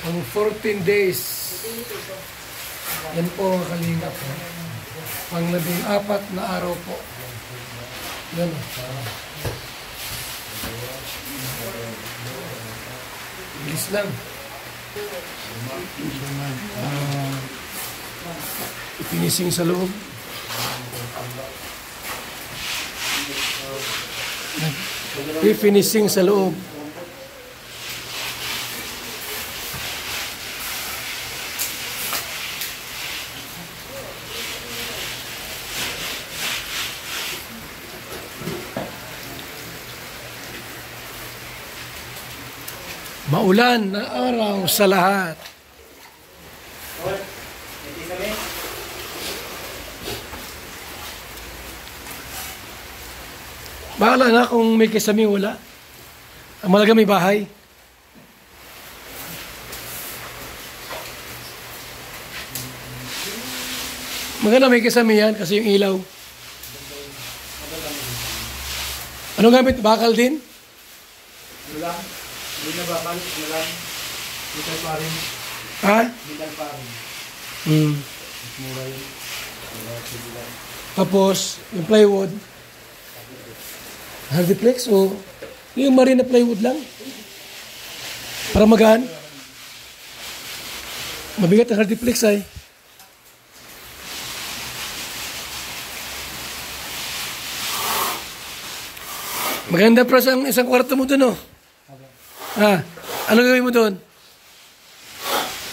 Ang 14 days. Yan po ang kalingap. Pang 14 na araw po. Yan. Bilis lang. Ipinising sa loob. Ipinising sa loob. Maulan na araw sa lahat. Bahala na kung may kisame wala. Ang malaga may bahay. Maganda may kisame yan kasi yung ilaw. Anong gamit? Bakal din? Wala. Hindi na bakal. Wala. Bital pa rin. Ha? Bital pa rin. Mura yun. Tapos, yung plywood. Hardiplex o yung marine na plywood lang. Para magaan. Mabigat ang hardiplex ay. Maganda pa sa isang kwarto mo doon, oh. Ah, ano gawin mo doon?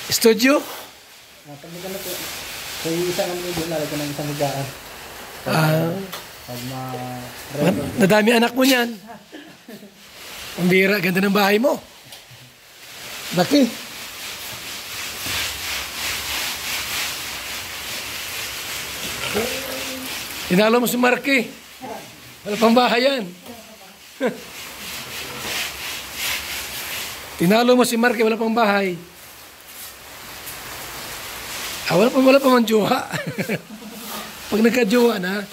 Studio? Pag na po. So yung isang ano doon, lalagyan ng isang higaan. Pag nadami anak mo niyan. Ang bira, ganda ng bahay mo. Laki. Tinalo mo si Marky. Wala pang bahay yan. Tinalo mo si Marky, wala pang bahay. Wala pa man jowa. Pag nagka-jowa na,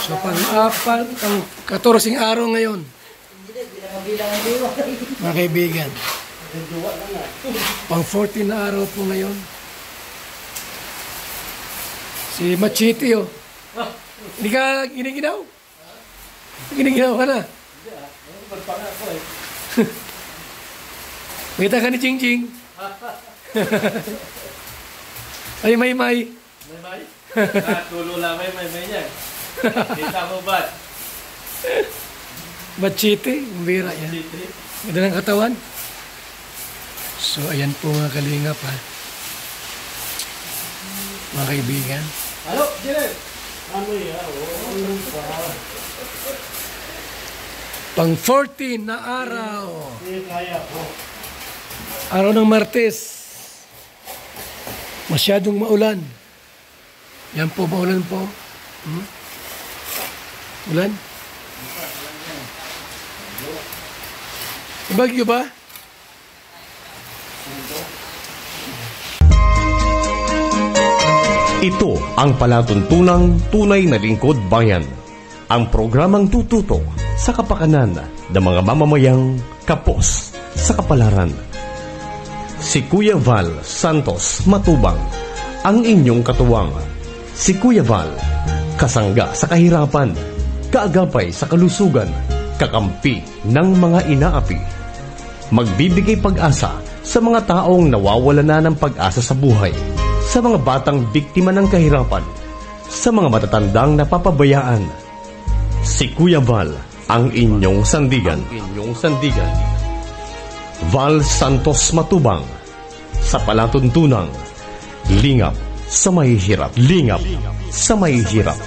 so pang-apat, ang 14 araw ngayon. Mga kaibigan. Pang 14 na araw po ngayon. Si Machiti, oh. Hindi ka giniginaw? Giniginaw ka na? Kita ka ni Ching Ching. Ay, may. May? Tulo lang may niya. Kita mo ba? Machiti, umbira yan. Ganda ng katawan. So, ayan po mga kalingap, ha. Mga kaibigan. Halo, Jire! Pang 14 na araw. Araw ng Martes. Masyadong maulan. Yan po, maulan po. Ulan? Bagyo ba? Ito ang palatuntunang tunay na lingkod bayan. Ang programang tututok sa kapakanan ng mga mamamayang kapos sa kapalaran. Si Kuya Val Santos Matubang, ang inyong katuwang. Si Kuya Val, kasangga sa kahirapan, kaagapay sa kalusugan, kakampi ng mga inaapi. Magbibigay pag-asa sa mga taong nawawala na ng pag-asa sa buhay, sa mga batang biktima ng kahirapan, sa mga matatandang napapabayaan. Si Kuya Val, ang inyong sandigan. Val Santos Matubang, sa palatuntunang lingap sa mahihirap. Lingap sa mahihirap.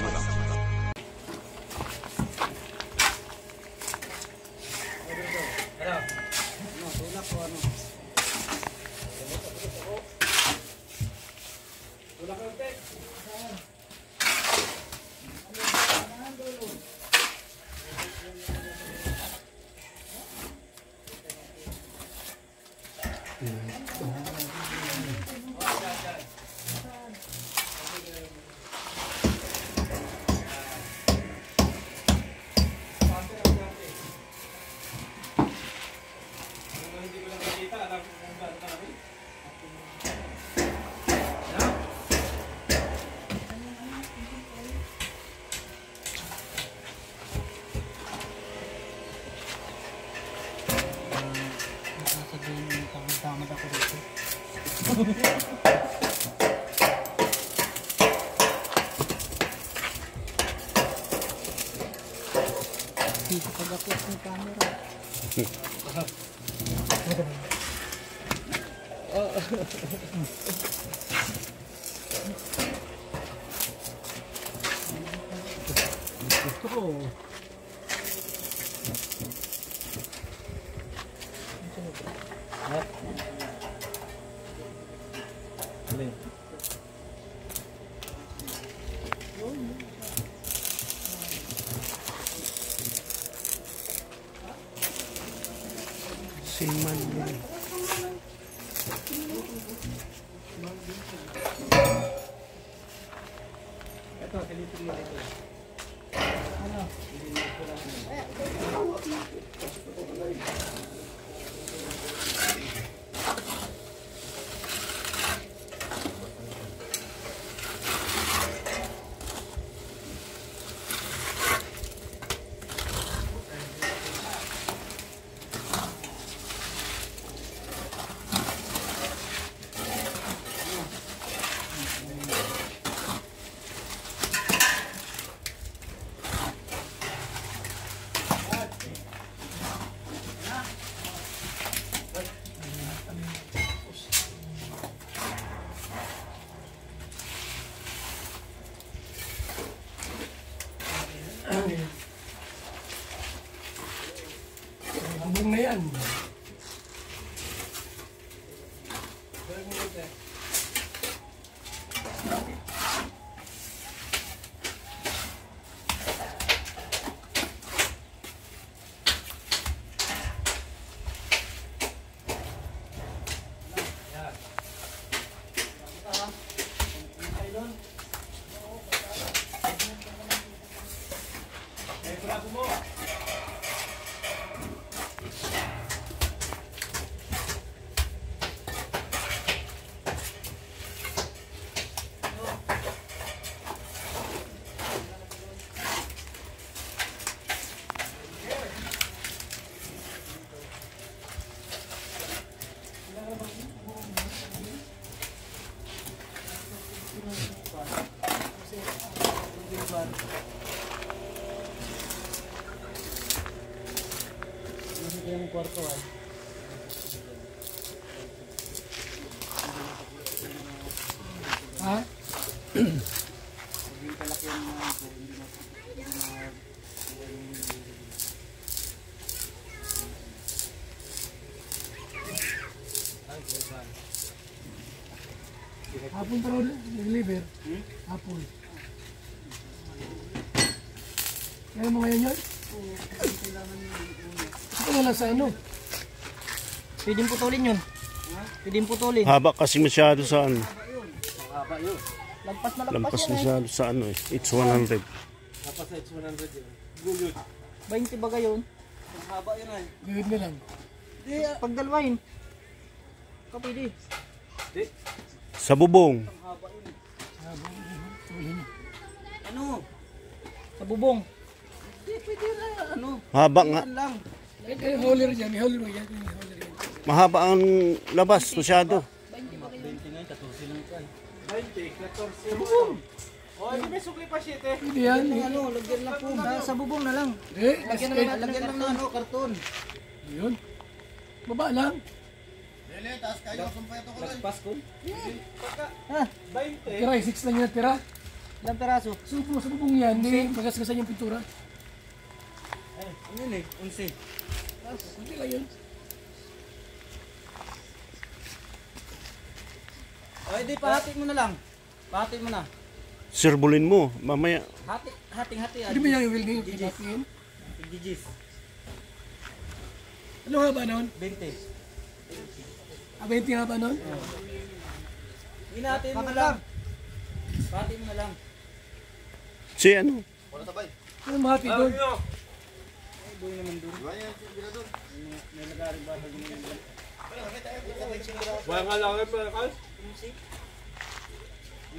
Sasabihin mo, tamad ako dito. Dito pag ako ng camera. Ito. Siman yun. Ito, kalitin mo dito. Ano? Bubong na yan. Nasa yung kwarto ay. Ha? Hapon pa rin nag-deliver. Hapon. Kaya mo ngayon yun? Ito na lang sa ano? Pwedeng putulin yun. Pwedeng putulin. Haba kasi masyado sa ano. Lagpas na lagpas Lampas yan masyado sa ano eh. It's 100. Tapos na it's 100 yun. Gulod. 20 baga yun. Ang haba yun ay. Gawin na lang. Di, pag dalwain. Kapili. Di. Sa bubong. Ano? Sa bubong. Di, pwede na. Ano? Haba nga. Yan lang. May hauler dyan. May hauler mo yan. May hauler yan. Mahaba ang labas masyado. 20, 14. Oh, hindi may sukli pa 7. Pwede yan. Ano, lagyan lang po. Sa bubong na lang. Lagyan Lagyan lang na ano, karton. Yun. Baba lang. Lagpas ko. Ha? 20. Tira, 6 lang yung tira. Ilang peraso? Supo sa bubong yan. Hindi magasgasan yung pintura. Ano yun eh? 11. Hindi lang yun. O, di, pahati mo na lang. Pahati mo na. Sirbulin mo. Mamaya. Hating-hati. Hindi mo yung welding pinatiin. Gigis. Ano nga ba noon? 20. 20 nga ba noon? Hinatiin mo na lang. Pahati mo na lang. Si ano? Ano mahati doon? Doon naman doon. May lagarin ba doon naman doon? Wala nga lang yung perakas.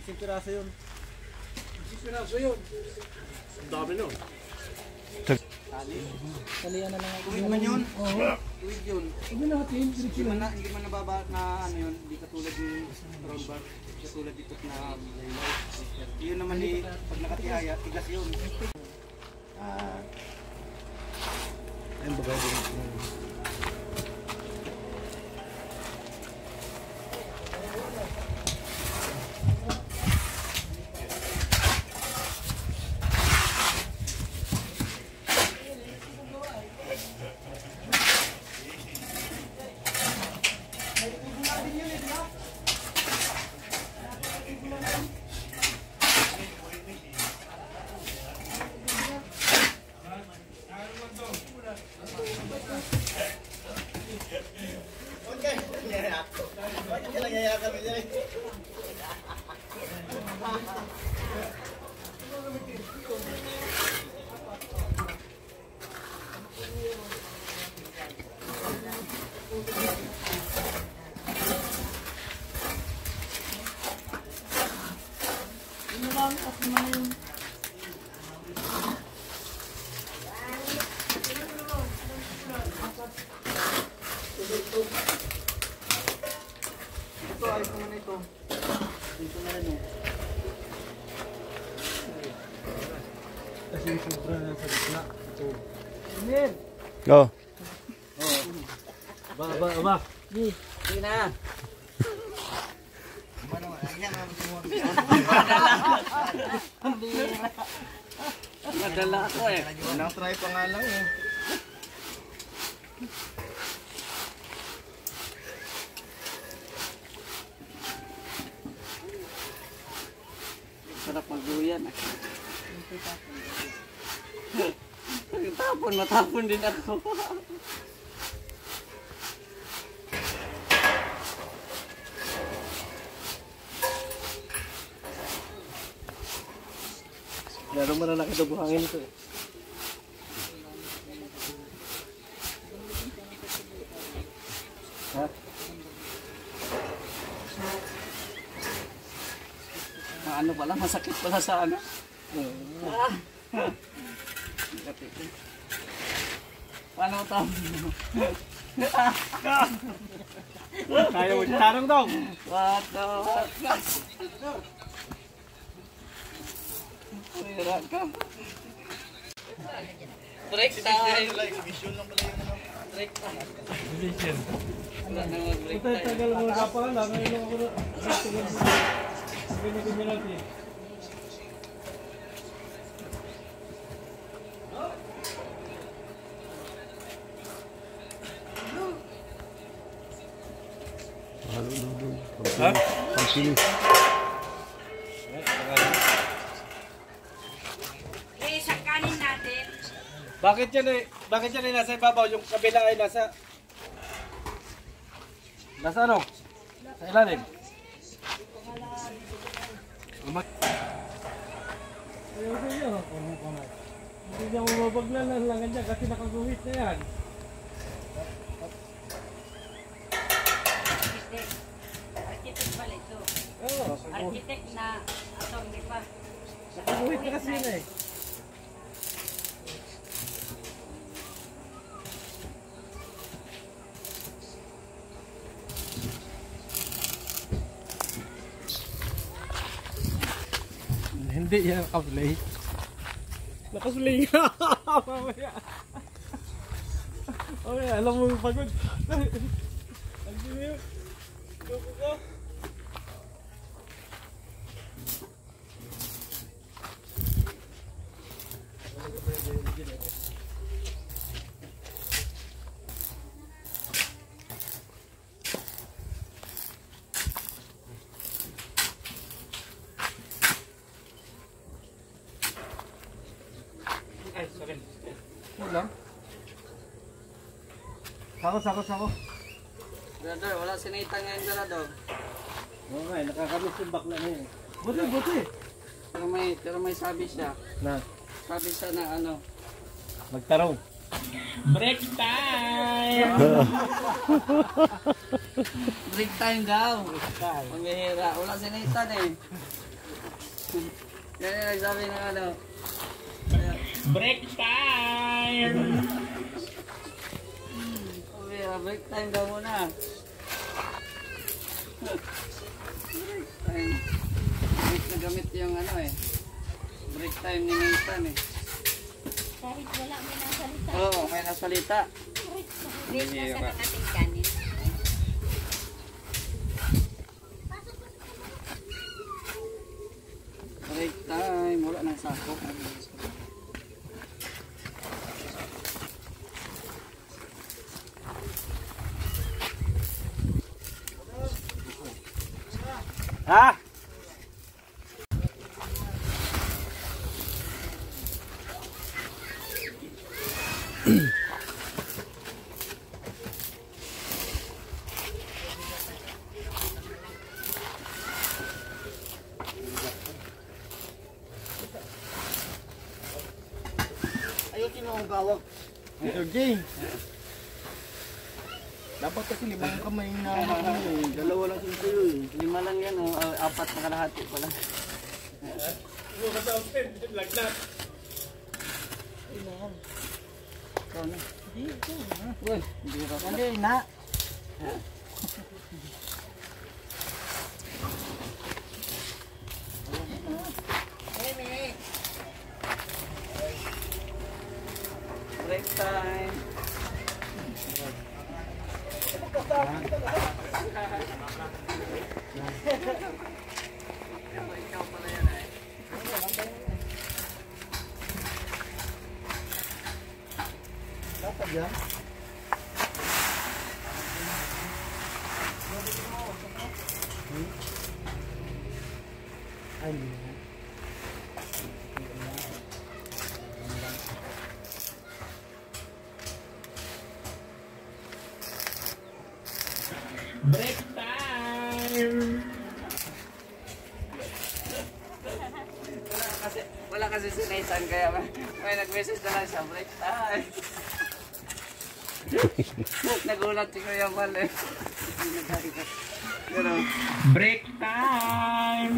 10 piraso yun. 6 piraso yun. Ang dami no. Salihan na lang ako. Tuwid man yun. Oo. Tuwid yun. Huwag na natin, diretso lang. Hindi man nababa na ano yun. Hindi katulad yung round bar. Katulad dito na laylay. Yun naman pag nakatihaya, tigas yun. Ayun ba gagawin ko? Ito, ayos naman na ito. Dito na rin eh. Kasi sobra na sa gitna. Ito. Oh. Aba. Sige na. Madala ako eh. Unang try pa nga lang eh. Sarap magduyan eh. Matapon din ako. Laro mo na nakita buhangin ito eh. Ha? Ano pala, masakit pala sa ano. Paano ito? Kaya mo siya tarong daw. What the fuck? Pira ka. Break time. Break time. Wala na mag-break time. Tagal mo na pa lang. Ngayon ako na. Ganyan natin. Ha? Pagsilis. Sa kanin natin. Bakit yan ay nasa ibabaw? Yung kabila ay nasa ano? Sa ilalim. Ayaw ko yun. Hindi niya mababaglan na lang dyan kasi nakaguhit na yan. Architect pala ito. Oo. Architect na atong di pa. Nakaguhit na kasi yun eh. Hindi yan nakaplay. Nakaplay nga. Mamaya. Okay, alam mo yung pagod. Ano yun? Loko ko. Lang. Sako. Brother, wala sinita ngayon ka na daw. Oo nga, nakakamiss yung bakla na yun. Buti. Pero may sabi siya. Na, Sabi siya na ano. magtarong. Break time! Break time daw. Mamihira. Wala sinita eh. Kaya nagsabi ng ano. Break time! Break time daw muna. Break time. Gamit na gamit yung ano eh. Break time ni Nathan eh. Kahit wala may nasalita. Oo, may nasalita. Wait na sa ating kanin. Break time. Wala nang sako. Ha? Ayusin mo ang gawag. Sir J. Dapat kasi 5 kamay na dalawa lang sa'yo eh. 5 lang yan oh. 4 na kalahati pala. Lagnat. Ikaw na. Uy, hindi ka. Hindi na. Break time. Ikaw pala yan eh. Dapat yan. Ay, hindi na. Break time! Wala kasi si Nathan kaya may nag-message na lang siya, break time. Nagulat si Kuya Mal eh. Pero, Break time!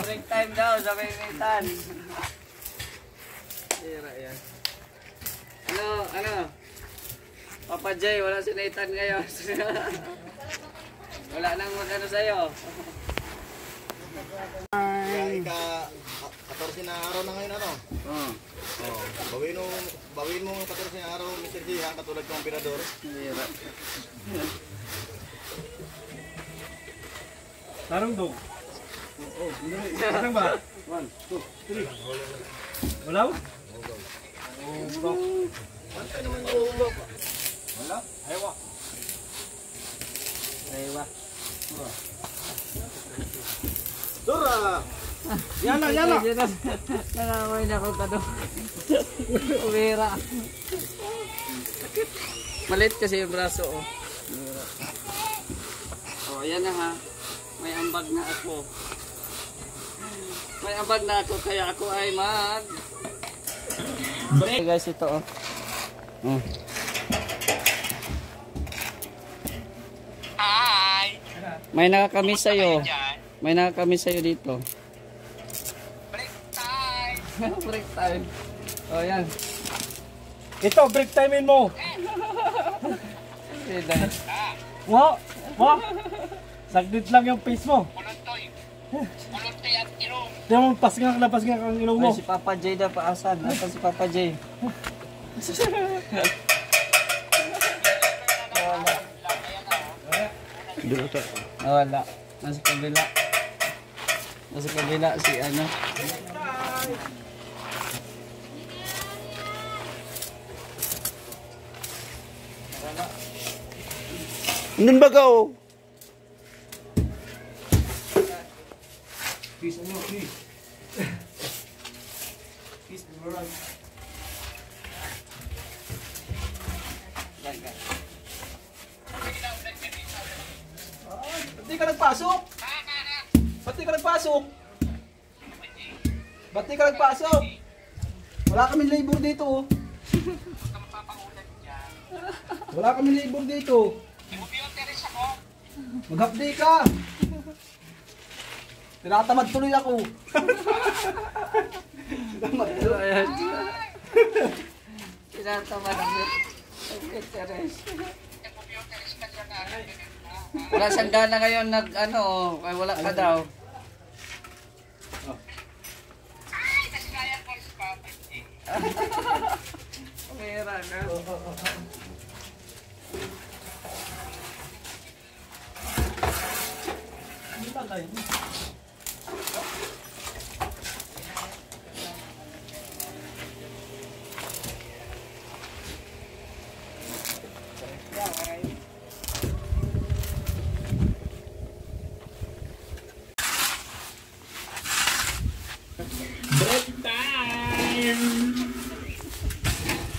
break time daw, sabi ni Nathan. Tira yan. Ano? Papa Jay, wala si Nathan ngayon. Wala nang magano sa'yo. Kaya 14 na araw na ngayon ano? Oh, Bawin mo yung 14 na araw, Mr. J, ha? Katulad ng emperador. tira. Tarong dog. Tarong ba? 1, 2, 3. Walaw? Wala? Ayaw. Aywa. Dora! Yana. Nanamay na ako tanong. Umira. Malit kasi yung braso oh. Oh, yan na ha. May ambag na ako. May ambag na ako kaya ako ay mag break. Guys, ito oh. Hi. May nakakamiss sa'yo. May nakakamiss sa'yo dito. Break time. Break time. Oh, yan. Ito, break time mo! Wa! Saglit lang yung face mo. Tiyan mo, pasga ang ilong mo. Ay, si Papa J na paasan. Nasaan si Papa J? Wala. Nasa kabila. Nasa kabila si ano. Nun ba ka oh? Peace, ano, peace. Peace, alright. Ba't di ka nagpasok? Ba't di ka nagpasok? Ba't di ka nagpasok? Wala kaming labor dito oh. Wala kaming labor dito. Mag-update ka. Tinatamad tuloy ako. Ayan. Tinatama ng Pinterest. Wala siyang gana ngayon nag ano, kaya wala ka daw. Pera na.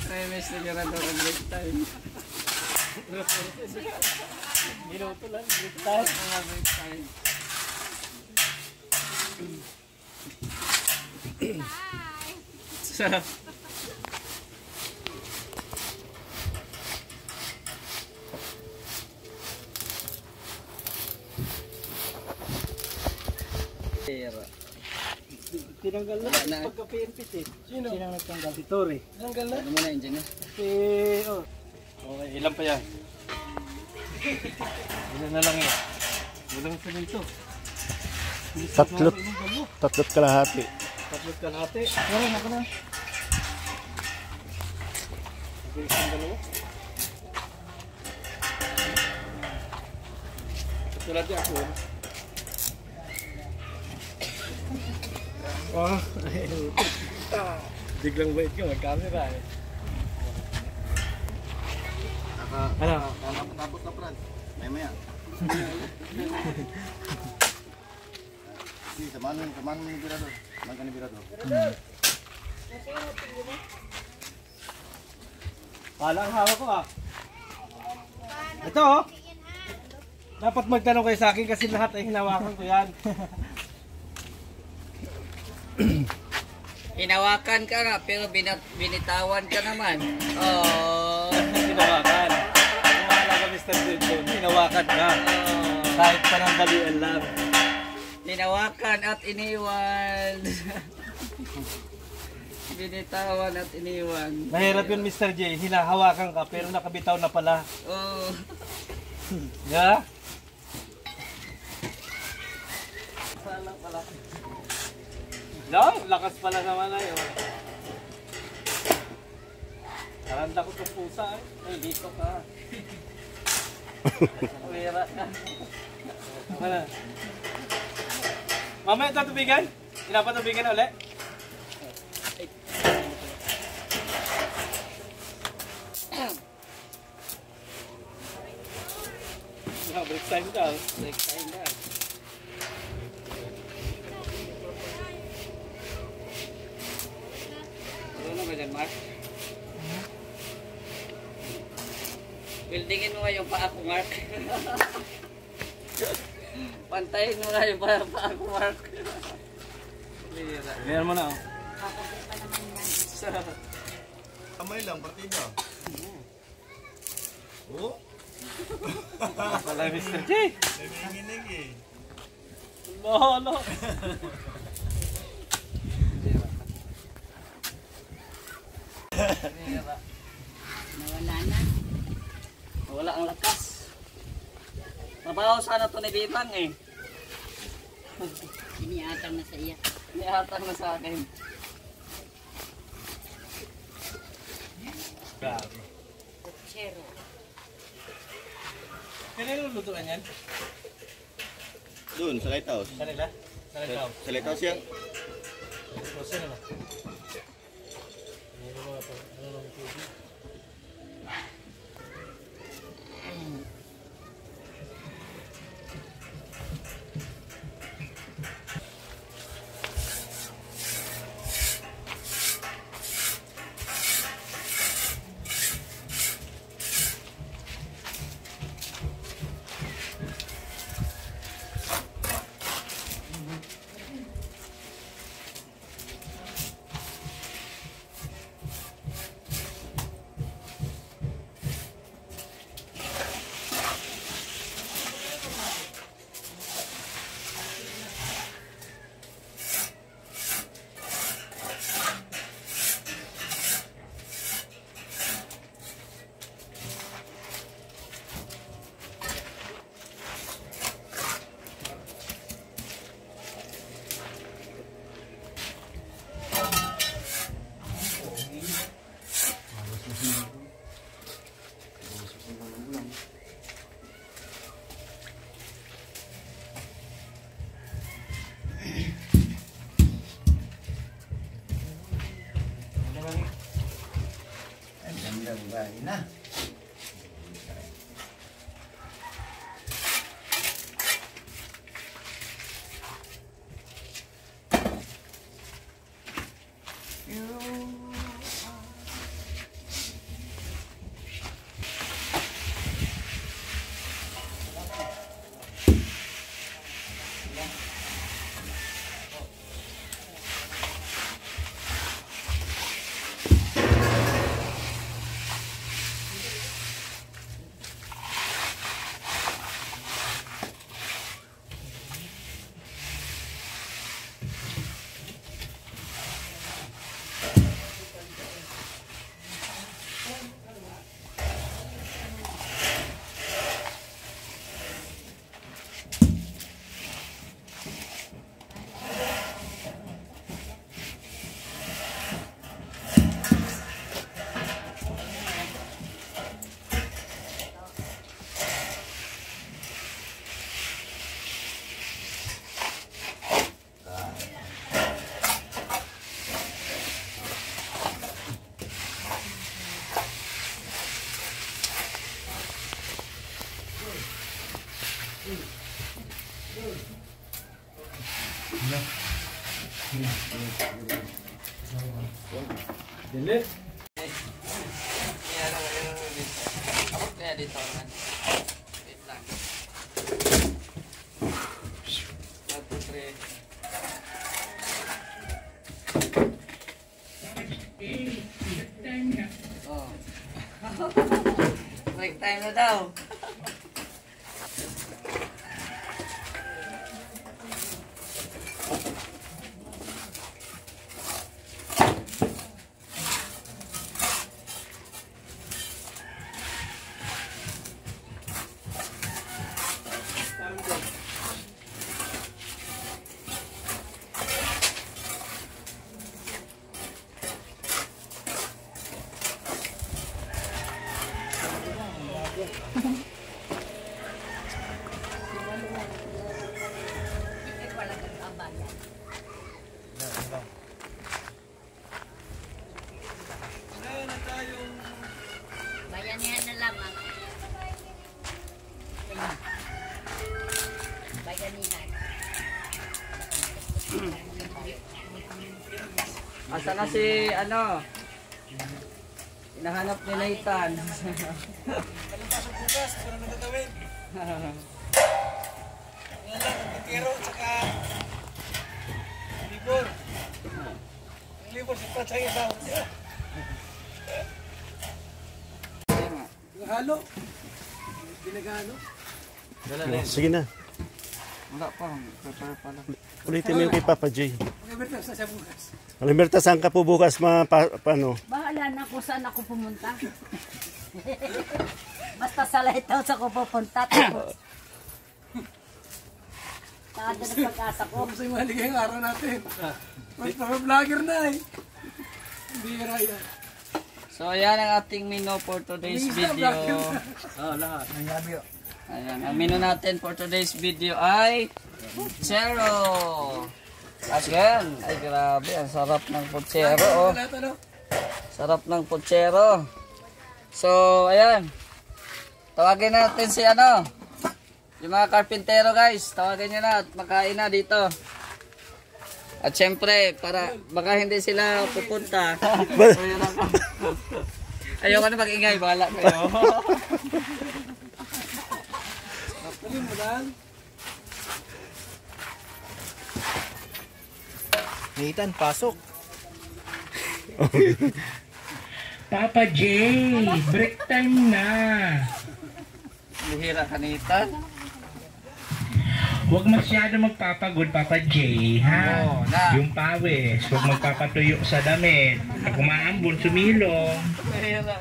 Ay, miss na gano'n daw ang break time. Minuto lang, break time. Mga break time. Sa... Pera. Tinanggal na. Pagka-PNPT. Sino? Sinang nagtanggal? Si Tori. Tinanggal na. Ano mo na engine Si... Oh. Okay, ilan pa yan? Ilan na lang yan? Walang semento. Tatlot kalahati. Tatlot kalahati. Meron ako na. Bilis ng dalawa. Tulad niya ako. Oh, biglang bait ka, mag-camera eh. Ano? Tapos na, Fran. Maya. Sige, samahan mo yung birador. Samahan ka ni birador. Pala ang hawak ko ah. Ito oh. Dapat magtanong kayo sa akin kasi lahat ay hinawakan ko yan. Hinawakan ka nga, pero binitawan ka naman. Oh. Hinawakan. Wala ka Mr. Dudson, hinawakan ka. Kahit panandalian lang. Hinawakan at iniwan. Binitawan at iniwan. Mahirap yun Mr. J, hinahawakan ka pero nakabitaw na pala. Oh. Yeah? No, lakas pala naman ay. Oh. Naranda ko itong pusa eh. Ay, dito ka. Pera ka. Wala. Mamaya ito tubigan? Pinapatubigan ulit? Break time daw. Break time na. Ano ba dyan, Mark? Buildingin mo nga yung paa ko, Mark. Pantayin mo nga yung paa ko, Mark. Ganyan mo na oh. Kamay lang, partida. Oh? Wala Mr. J. Nanginginig eh. Lolo. Nawala na. Wala ang lakas. Mabaho sana ito ni Bibang eh. Iniatang na sa iya. Nihatang na sa akin. Grabe. Chero. Kaya nilulutuan yan? Doon, sa lighthouse. Kanila? Kanila. Sa lighthouse yan. O, sino na? Ano ba ito? Ano lang ito? Nagbahay na. Dili. Ako kaya dito man. Wait lang. 1, 2, 3. Break time na daw. Bayanihan na lamang. Bayanihan. Asa na si ano? Hinahanap ni Nathan. Bukas, ano na gagawin? Yan lang, pagkiro, tsaka libor. Ang libor, sa patsay sa niya. Halo. Ginagano. Sige na. Wala pa, prepare pa lang. Ulitin mo yung kay Papa J. Mag-ibertas sa bukas. Alimerta, saan ka po bukas paano? Bahala na kung saan ako pumunta. Basta sa lighthouse ako pupunta. Tapos, nakanda na pag-asa ko. Kung sa'yo maligay ang araw natin. Mas vlogger na eh. Bira yan. So ayan ang ating menu for today's video. Lahat. Ayan, ang menu natin for today's video ay putsero. Again, ay grabe, ang sarap ng putsero. Oh. Lahat ano? Sarap ng putsero. So, ayan. Tawagin natin si ano, yung mga karpintero guys. Tawagin nyo na at makain na dito. At syempre, para baka hindi sila pupunta. Ayoko na mag-ingay, bahala kayo. Tuloy mo lang. Nathan, pasok. Papa J, break time na. Buhira kanita. Huwag masyado magpapagod, Papa J, ha? Oo, na. Yung pawis, huwag magpapatuyo sa damit. Pag umaambon, sumilong. Buhira.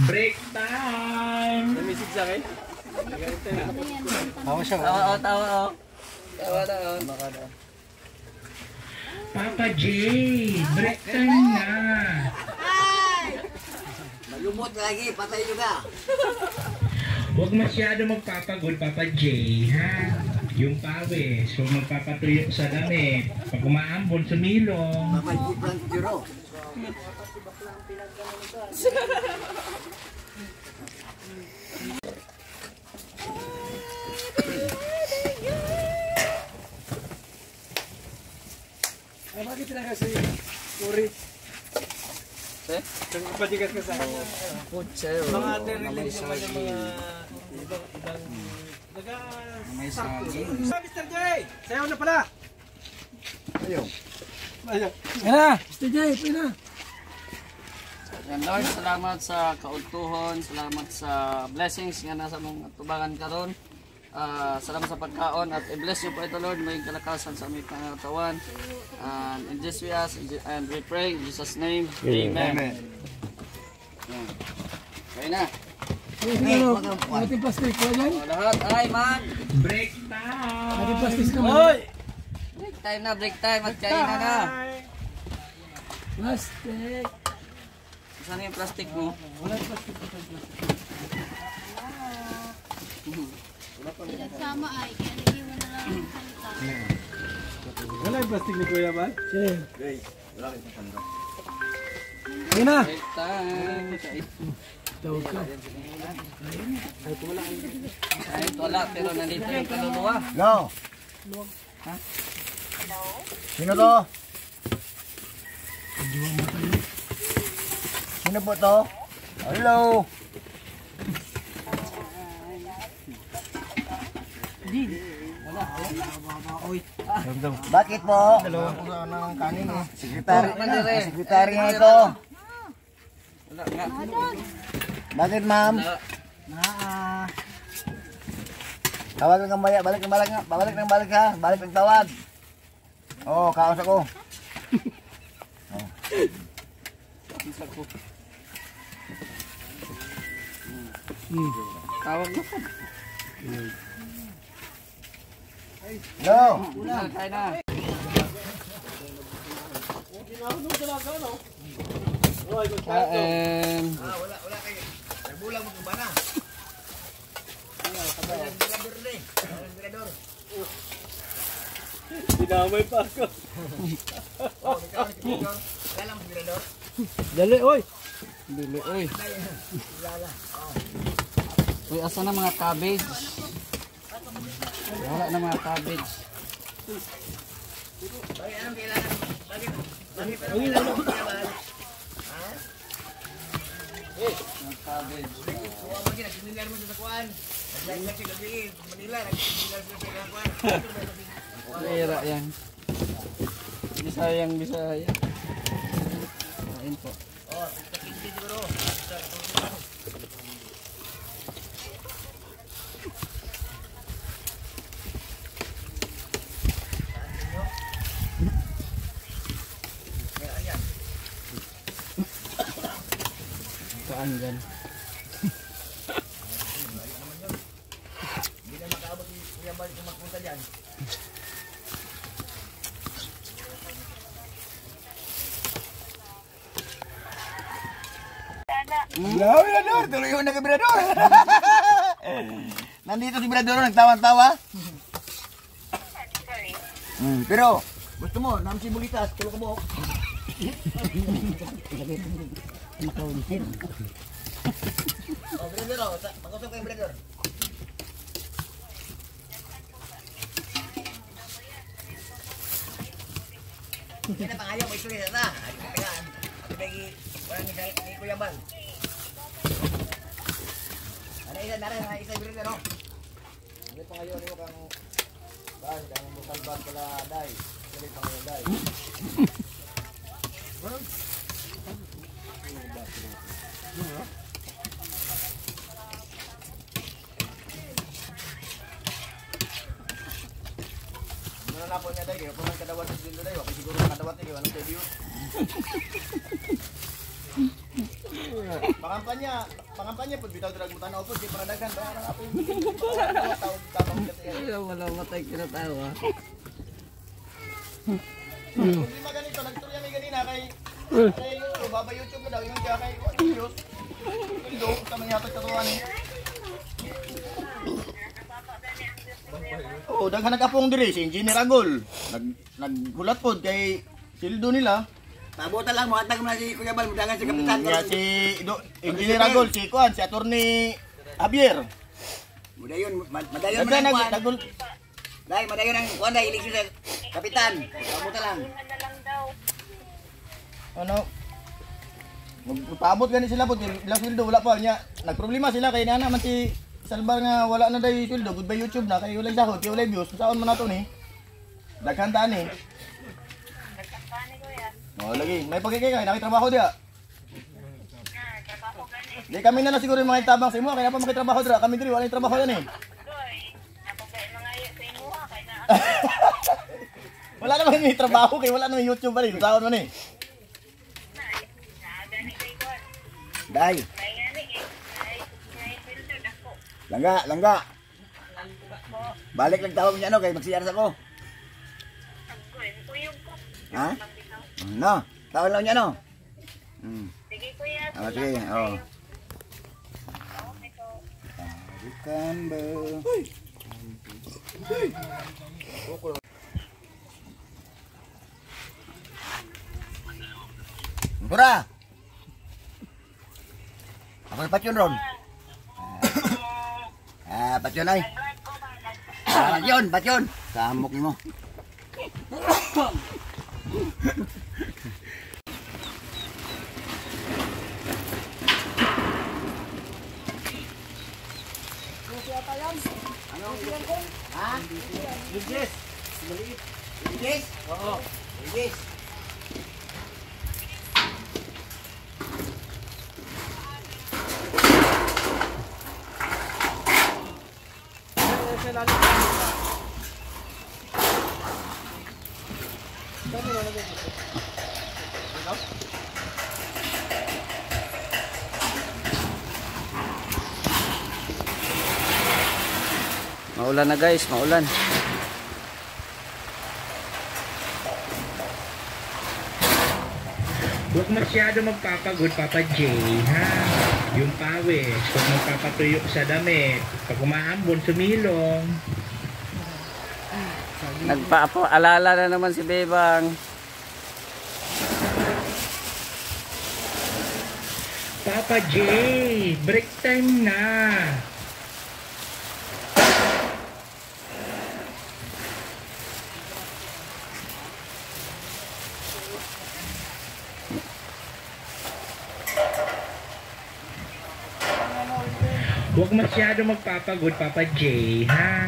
Break time! Namisig sa akin? Ako siya. Tawa o, tawa o. Tawa na o. Papa J, break time na. Malumot lagi, patay nyo ka. Huwag masyado magpapagod, Papa J, ha? Yung pawis, huwag magpapatuyo sa damit. Pag umaambon, sumilong. Mamay, Ay, bakit na kasi Puri? Eh? Patigas ka sa akin. Putsero. Mga nare-release naman yung mga ibang May saging. Mr. J! Sayaw na pala! Ayun. Ayaw. Yan na, Mr. Jay, pwede na. Yan Lord, salamat sa kautuhon, salamat sa blessings nga nasa mong tubangan karon. Salamat sa pagkaon at i-bless you po ito Lord, may kalakasan sa aming pangatawan. And in this we ask and we pray in Jesus' name. Amen. Yan. Okay na. Ating plastic ko dyan. O, lahat ay man. Break time! Ating plastic naman. Hoy! Break time at kainan na. Plastic. Saan yung plastic mo? Sama ay, kaya naging mo na lang ang salita. Wala yung plastic ni Kuya Bal? Sige. Yan na. Break time. Tawag ka. Kahit wala pero nandito yung kaluluwa. Hello? Ha? Sino to? Sino po to? Hello? Bakit po? Hello? Ang kanin eh. Sekretary nga ito. Wala nga. Bakit ma'am? Tawag ng maya, balik ha. Balik ng tawag. Oo, kaos ako. Tawag na po. Hello? Kain na. Kain. Dinamay pa ako. Dali, oy! Bili, uy. Uy, asa na mga cabbage? Wala na mga cabbage. Mga cabbage. Mahira yan. Bisaya. Kain po. Saan dyan? Birador, tuloy yung nag-birador. Nandito si Birador, nagtawa-tawa. Pero, gusto mo, namsi bulitas, tulo ka buhok. Oh, Birador, pag-usap kayo, Birador. Kaya pangayaw, may tuloy na. Parang ni Kuya Bal. Ano isa Birador, no? Ano pangayaw niyo kang Bal, kang musalbad pala, Day. Kaya pangayaw, Day. Ano na po niya Day, kaya kung may kadawat sa dito Day, wakil siguro kadawat niyo, anong review? Pangampanya po, bitaw drag mo tanaw po, di para daghan, para nga po yung tawag tapang kasi. Wala matay kinatawa. Hindi maganito, nagturya may ganina kay baba YouTube mo daw, yung kaya kay Diyos. Ito, tamang yatag katuwan eh. Oo, daghan nag-apong diri, si Engineer Agol. Naghulat po kay sildo nila. Pabutan lang mo, hatag mo na si Kuya Bal, mudangan si Kapitan. Nga si Engineer Agol, si Kuan, si Attorney Javier. Madayon mo na yung Kuan. Dahil madayon ang Kuan, dahil ilisyo sa Kapitan. Pabutan lang. Ano? Magpaabot gani sila po, ilang sweldo, wala pa niya. Nagproblema sila kay nana man si Salbar nga wala na dahi sweldo, goodbye YouTube na, kay walay sahod, kay walay views, saan man nato ni? Daghantaan ni. Oh, lagi, may pagkikay, nakitrabaho dia. Di kami na lang siguro yung mga itabang sa imo, kaya pa makitrabaho dira, kami diri wala yung trabaho yan eh. Wala naman yung trabaho, kay wala naman YouTube ba rin, saan man eh. Dahil. Langga. Balik lang tawag niya ano, kay magsiyar sa ko. Ha? No, tawag lang niya no. Sige kuya. Sige, oh. Pura. Ako patyon ron. Patyon ay. Patyon. Samok mo. Ha? Ligis. Maliit. Ligis? Oo. Ligis. Maulan na guys, maulan. Huwag masyado magpapagod, Papa J, ha? Yung pawis, huwag magpapatuyo sa damit. Pag umaambon, sumilong. Nagpapaalala na naman si Bebang. Papa J, break time na. Huwag masyado magpapagod, Papa J, ha?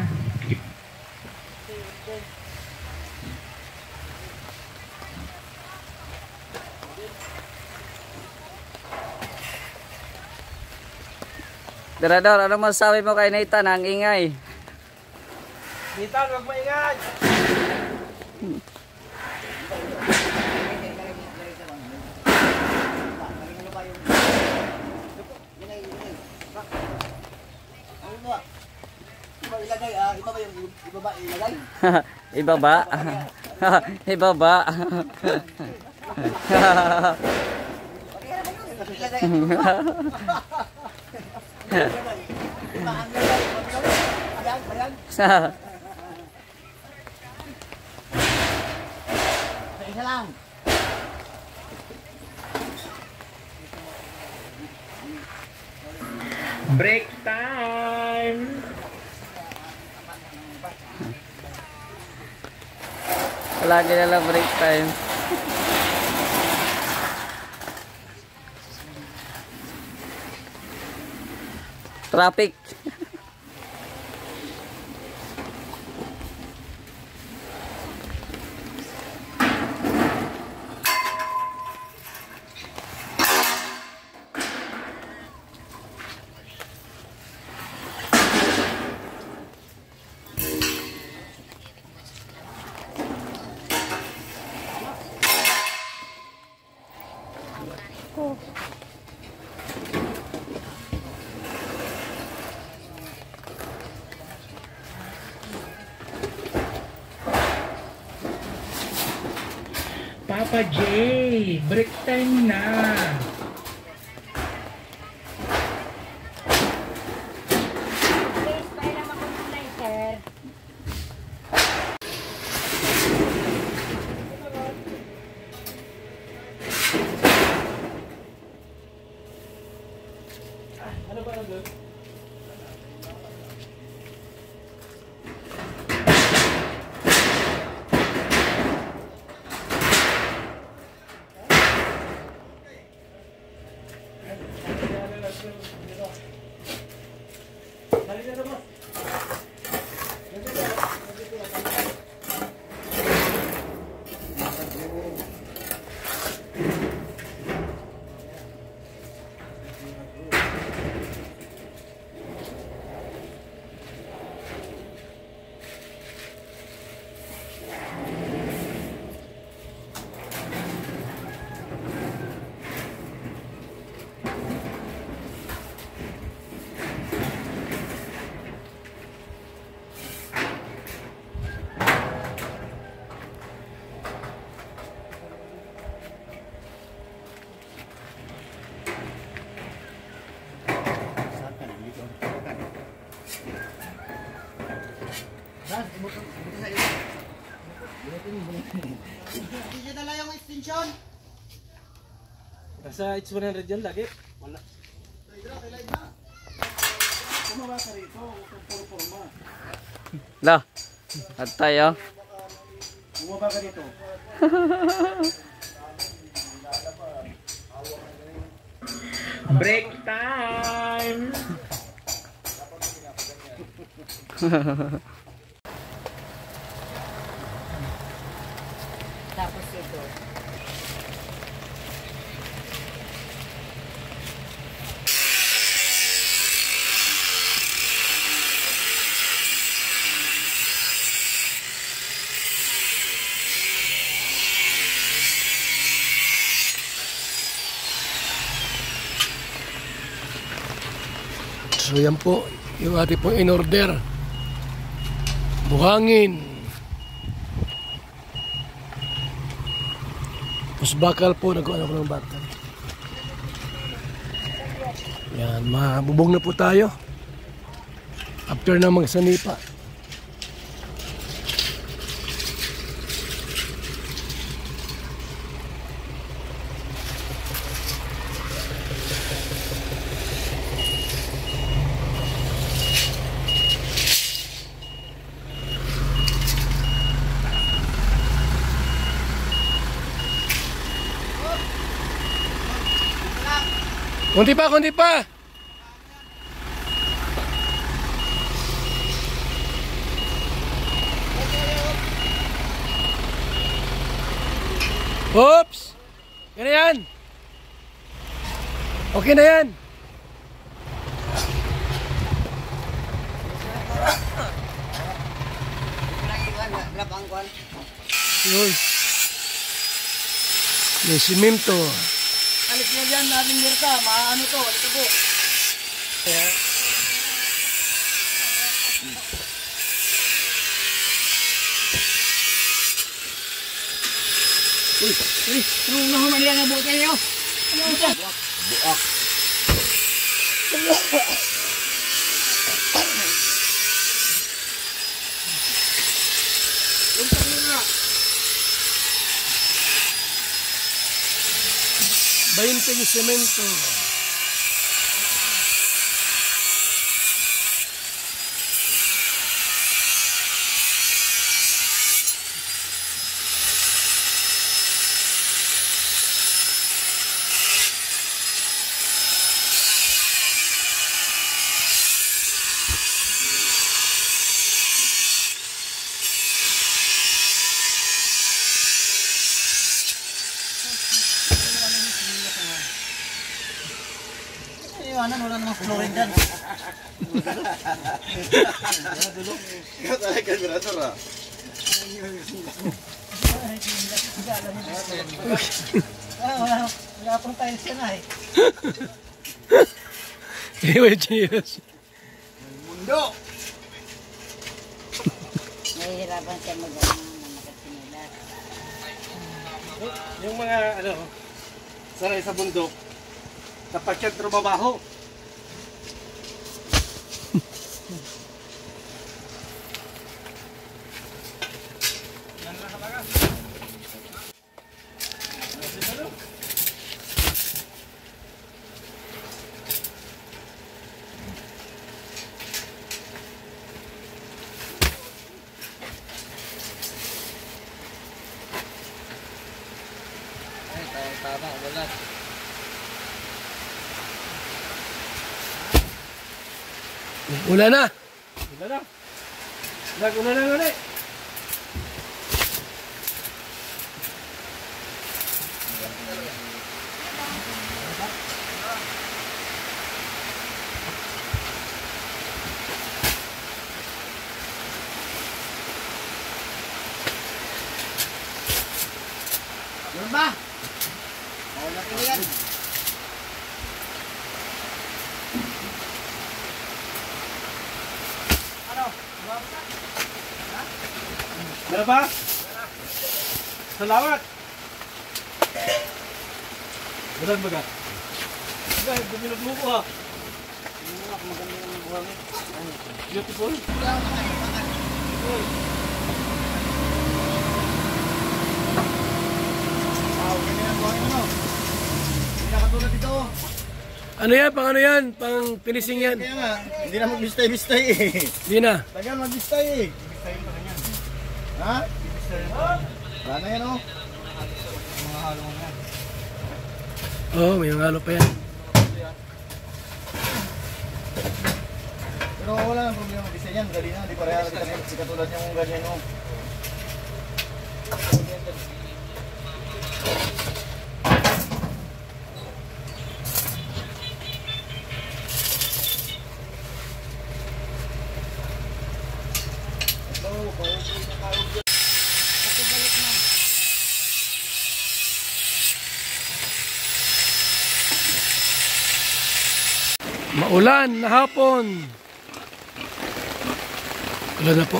Darador, ano masasabi mo kay Nathan? Ang ingay. Nathan, huwag maingay. Ibaba. Ibaba. Isa lang. Break time! Lagi na lang break time. Traffic. Papa J, break time na. Hindi dala yung extension. Nasa H100 yan lagi. Wala. Lah. At tayo. Bumaba ka dito. Break time! Tapos ito. So yan po, yung ating pong in-order. Buhangin. Mas bakal po, nagawa ko ng bakal. Yan, mabubog na po tayo. After na magsanipa. Kunti pa, kunti pa. Oops! Yan na yan. Okay na yan. Yun. May simento. Alis na dyan natin Mirta, maano to, ito po. Uy, anong nahuman yan ang buti niyo? Ano ito? Buak. 20 semento. Iwanan, wala namang flooring dyan. Ikaw talaga kamerator ah. Wala pang tiles yan ah eh. Cheers. Mundo! Nahihirapan siya mag-ano na makasinilat. Yung mga ano, saray sa bundok, kapag siya trumabaho. Ulan na. Ulan na. Ulan na ulit. Ano ba? Oh, laki yan. Meron ba? Salamat. Meron ba ka? Guys, bumilog mo ko ha. Beautiful. Katulad dito. Ano yan? Pang ano yan? Pang finishing yan? Kaya nga, hindi na magbistay-bistay eh. Hindi na. Tagal magbistay eh. Ha? Wala na yan oh. Oo, may mga halo pa yan. Pero wala nang problema magbistay yan. Dali na, di pareha kita katulad niyang ganyan oh. Maulan na hapon. Ulan na po.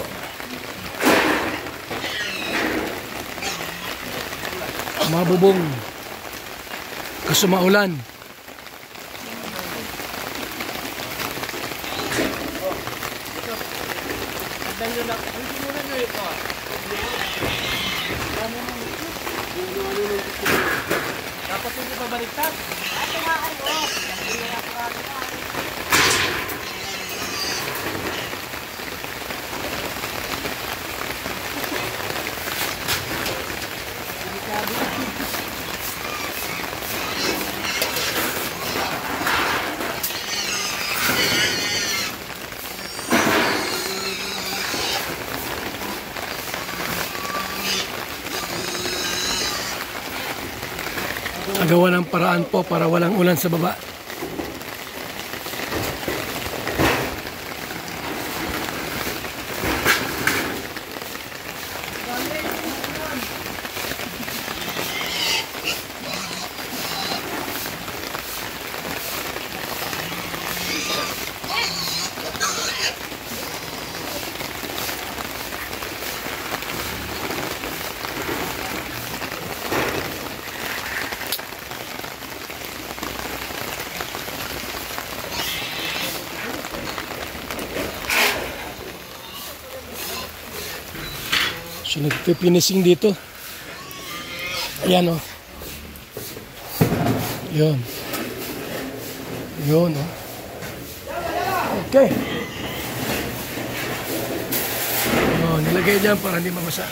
Mabubong. Kaso maulan. Dapat hindi pa baliktad. Nagawa ng paraan po para walang ulan sa baba. So nagpipinising dito. Ayan o. Yun. Yun o. Okay. Yun, nilagay dyan para hindi mabasa.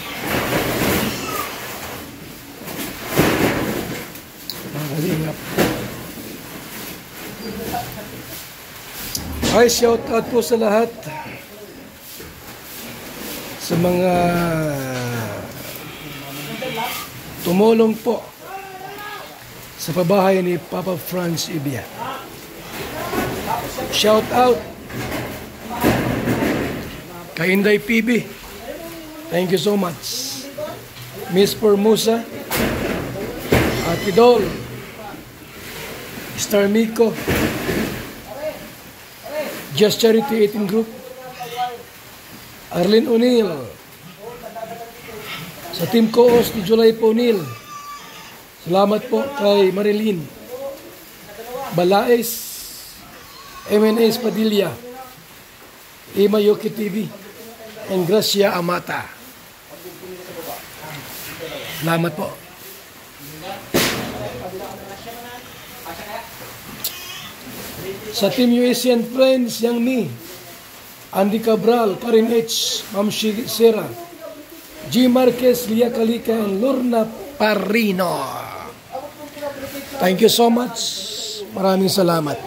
Makalingap. Ay, shout out po sa lahat. Sa mga tumulong po sa pabahay ni Papa Franz Ibia. Shout out kay Inday PB. Thank you so much. Miss Formosa, Ate Dol, Star Miko, Just Charity 18 Group, Arlene O'Neill, sa Team Co-host ni July O'Neill. Salamat po kay Marilyn Balaes, MNS Padilla, Ima Yoki TV, and Gracia Amata. Salamat po. Sa Team USN Friends, Yang Mi, Andy Cabral, Karin H, Ma'am Sera, G. Marquez, Lia Calica, and Lorna Parino. Thank you so much. Maraming salamat.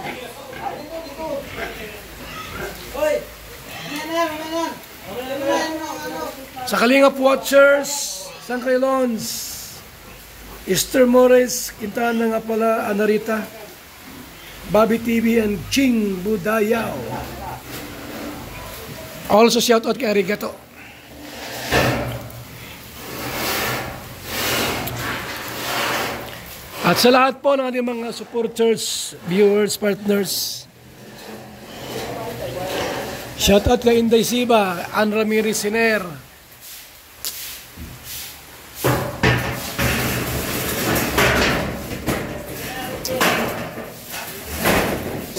Sa Kalingap Watchers, San Cailons, Esther Mores, Quintana nga pala, Anarita, Bobby TV, and Ching Budayao. Also shout out kay Arigato. At sa lahat po ng ating mga supporters, viewers, partners, shout out kay Inday Siba, Ann Ramirez Siner,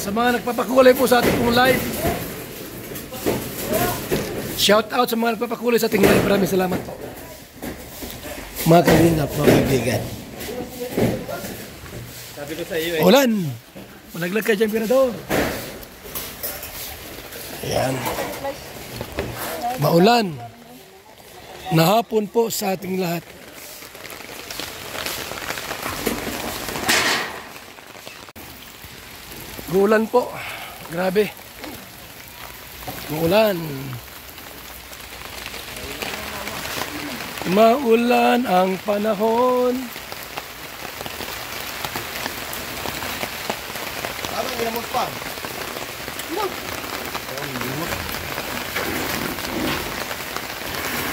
sa mga nagpapakulay po sa ating pong live. Shout out sa mga nagpapakulay sa ating live. Maraming salamat po. Mga kalingap, mga kaibigan. Sabi ko sa iyo eh. Ulan. Malaglag ka dyan, Pirador. Ayan. Maulan. Nahapon po sa ating lahat. Gulan po. Grabe. Maulan. Maulan ang panahon. Ano ginamot pa?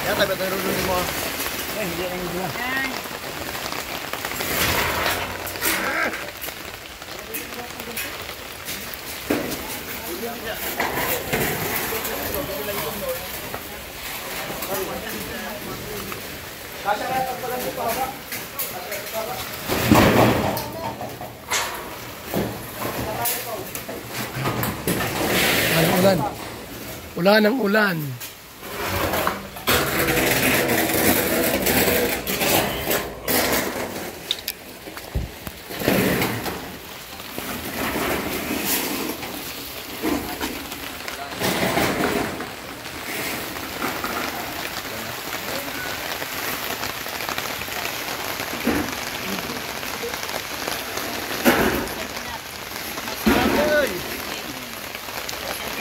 Yan, tabi tayo rin mo. Hindi ang gula. Ulan. Ulan ang ulan.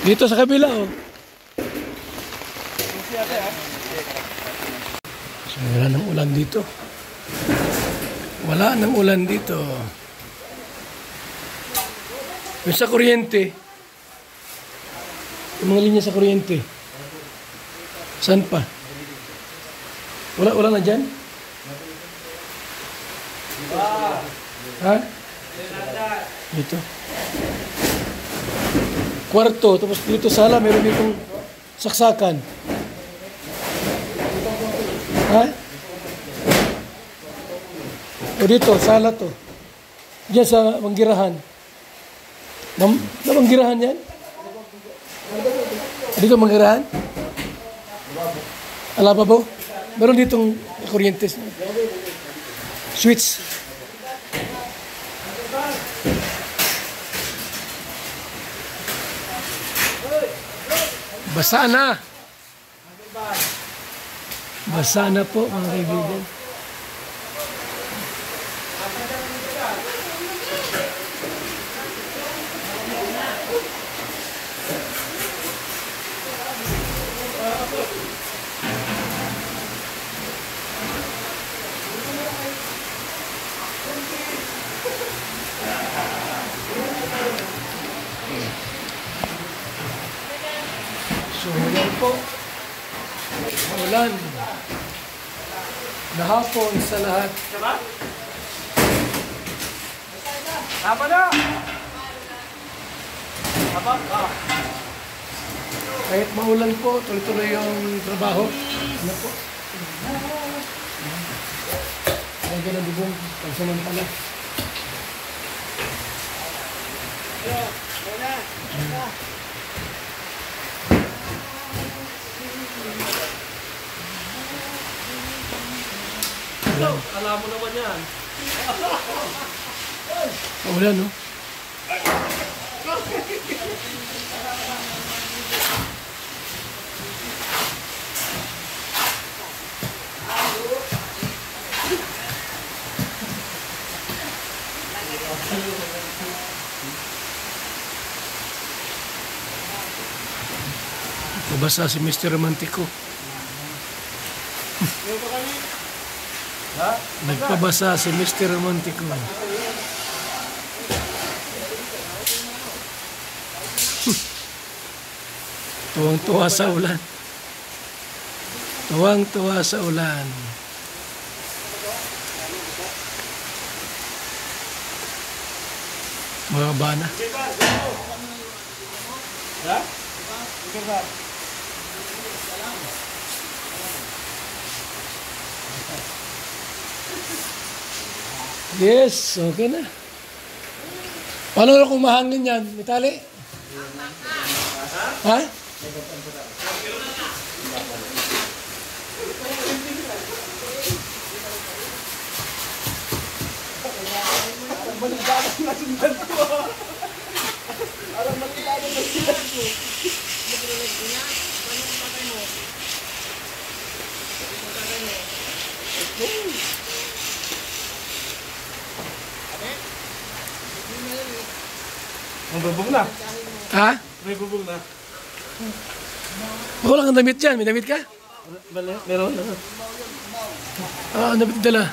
Dito sa kabila, oh. So, wala nang ulan dito. Wala nang ulan dito. Yung sa kuryente. Yung mga linya sa kuryente. Saan pa? Wala na dyan? Ha? Dito. Kwarto, tapos dito sala, meron ditong saksakan. Ha? O dito, sala to. Diyan sa manggirahan. Manggirahan yan? Dito manggirahan? Alababo? Meron ditong kuryente. Switch. Basa na. Basa na po, mga kaibigan. So, yan po. Ulan. Nahapon sa lahat. Tama na! Tama? Kahit maulan po, tuloy-tuloy yung trabaho. Ano po? Ay, ganun bubong. Pagsamantala. Alam mo naman yan. Maulan, no? Nabasa si Mr. Romantico. Nagpabasa si Mr. Montico. Tuwang-tuwa sa ulan. Tuwang-tuwa sa ulan. Mga bana. Yes, okay na. Paano na kung mahangin yan? May tali? Ha? Ang bubong na. Ha? May bubong na. Wala kang damit dyan. May damit ka? Meron. Ang damit dala.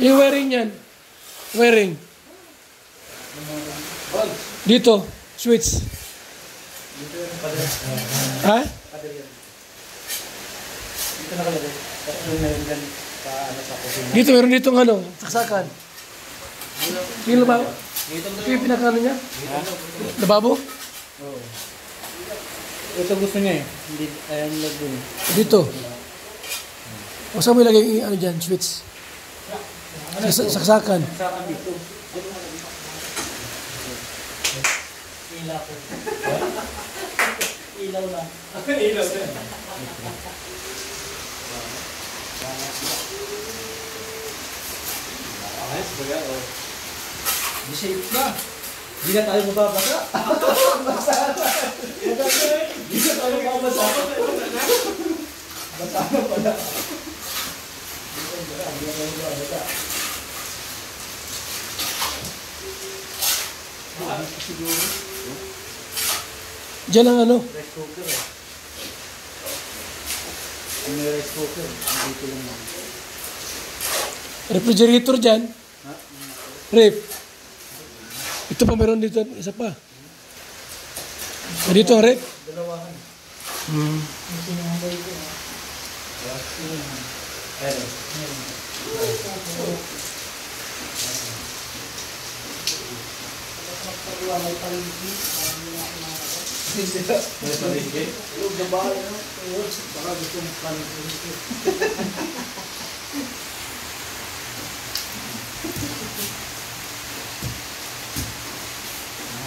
Yung wearing yan. Wearing. Dito. Switch. Ha? Dito, meron ditong ano, saksakan. Yung lababo. Ito yung pinakano niya? Lababo? Ito gusto niya eh. Hindi, ayan lang dun. Dito. O saan mo ilagay yung ano dyan, switch? Saksakan. Saksakan dito. Ilaw lang. Ilaw lang. Ayos ba yan? Di safe na. Di na tayo mababasa. Basa na. Di na tayo mababasa. Basa na pala. Di na tayo mababasa. Siguro. Diyan ang ano? Rice cooker eh. May rice cooker. Dito lang naman. Refrigerator dyan. Ref. Ito pa meron dito. Isa pa. Dito ang ref. Dalawahan.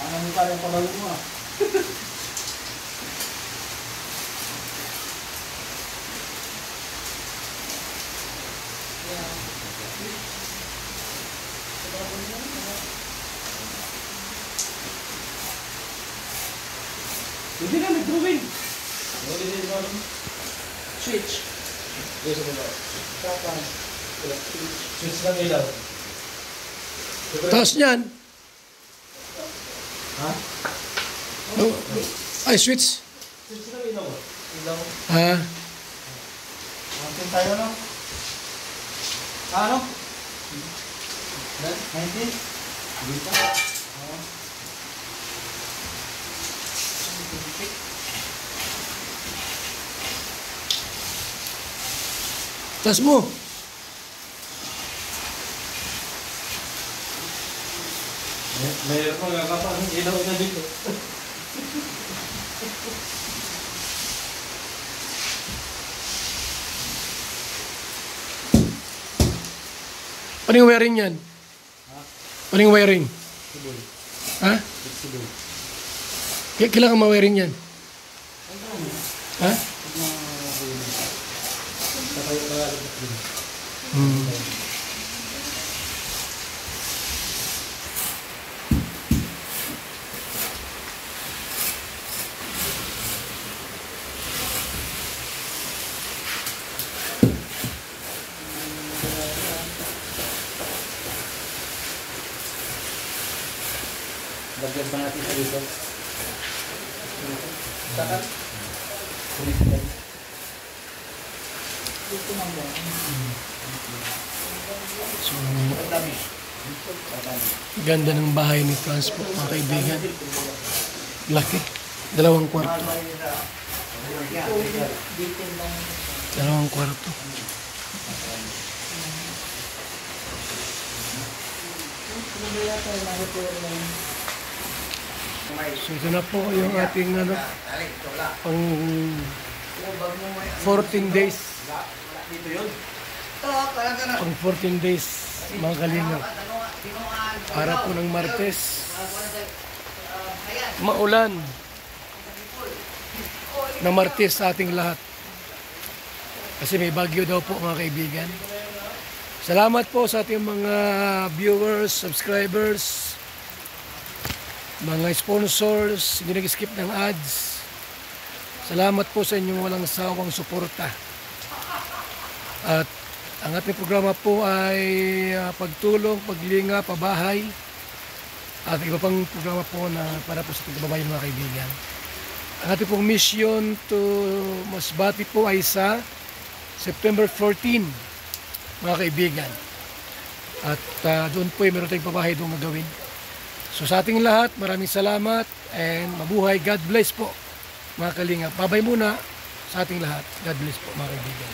Ano pa yung pabalo mo ah? Hindi na nag-drawing. Switch. Switch ng ilaw. Taas niyan. Ha? Oh, ay, switch. Switch ng ilaw. Ilaw. Ha? Atin tayo no? Ano? 19? Dito? Taas mo. Mayroon mga kapang ilaw na dito. Ano yung wiring yan? Ano yung wiring? Ha? Kailangan ma-wiring yan. Ha? Lagyan pa natin sa dito. Saka. So, ganda ng bahay ni Franz po, mga kaibigan. Laki. 2 kwarto. 2 kwarto. So ito na po yung ating pang 14 days. Pang 14 days mga kalingap. Para po ng Martes. Maulan na Martes sa ating lahat. Kasi may bagyo daw po mga kaibigan. Salamat po sa ating mga viewers, subscribers, mga sponsors, hindi nag-skip ng ads. Salamat po sa inyong walang sawang suporta. At ang ating programa po ay pagtulong, paglinga, pabahay, at iba pang programa po na para po sa ating kababayan mga kaibigan. Ang ating pong mission to Masbate po ay sa September 14, mga kaibigan. At doon po ay meron tayong pabahay doon gagawin. So sa ating lahat, maraming salamat and mabuhay. God bless po mga kalingap. Babay muna sa ating lahat. God bless po mga kaibigan.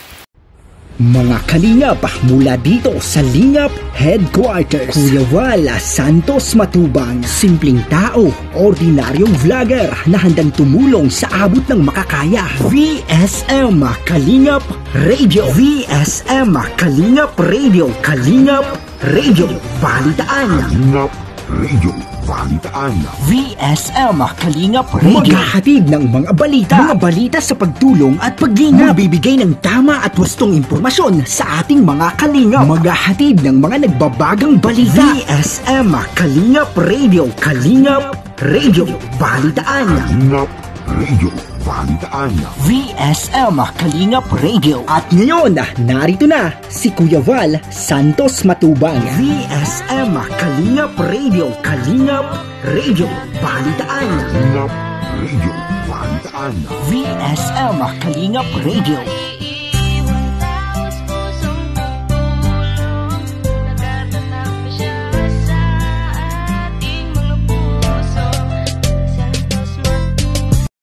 Mga kalingap, mula dito sa Lingap Headquarters, Kuya Val Santos Matubang, simpleng tao, ordinaryong vlogger na handang tumulong sa abot ng makakaya. VSM Kalingap Radio, VSM Kalingap Radio, Kalingap Radio, Balitaan. Kalingap Radio, Balitaan. VSM Kalingap Radio, maghahatid ng mga balita sa pagtulong at paglinga, bibigay ng tama at wastong impormasyon sa ating mga kalingap, maghahatid ng mga nagbabagang balita. VSM Kalingap Radio, Kalingap Radio, Balitaan. Kalingap Radio, Balitaan. VSM Kalingap Radio. At ngayon, narito na si Kuya Val Santos Matubang. VSM Kalingap Radio, Kalingap Radio, Balitaan. Kalingap Radio, Balitaan. VSM Kalingap Radio.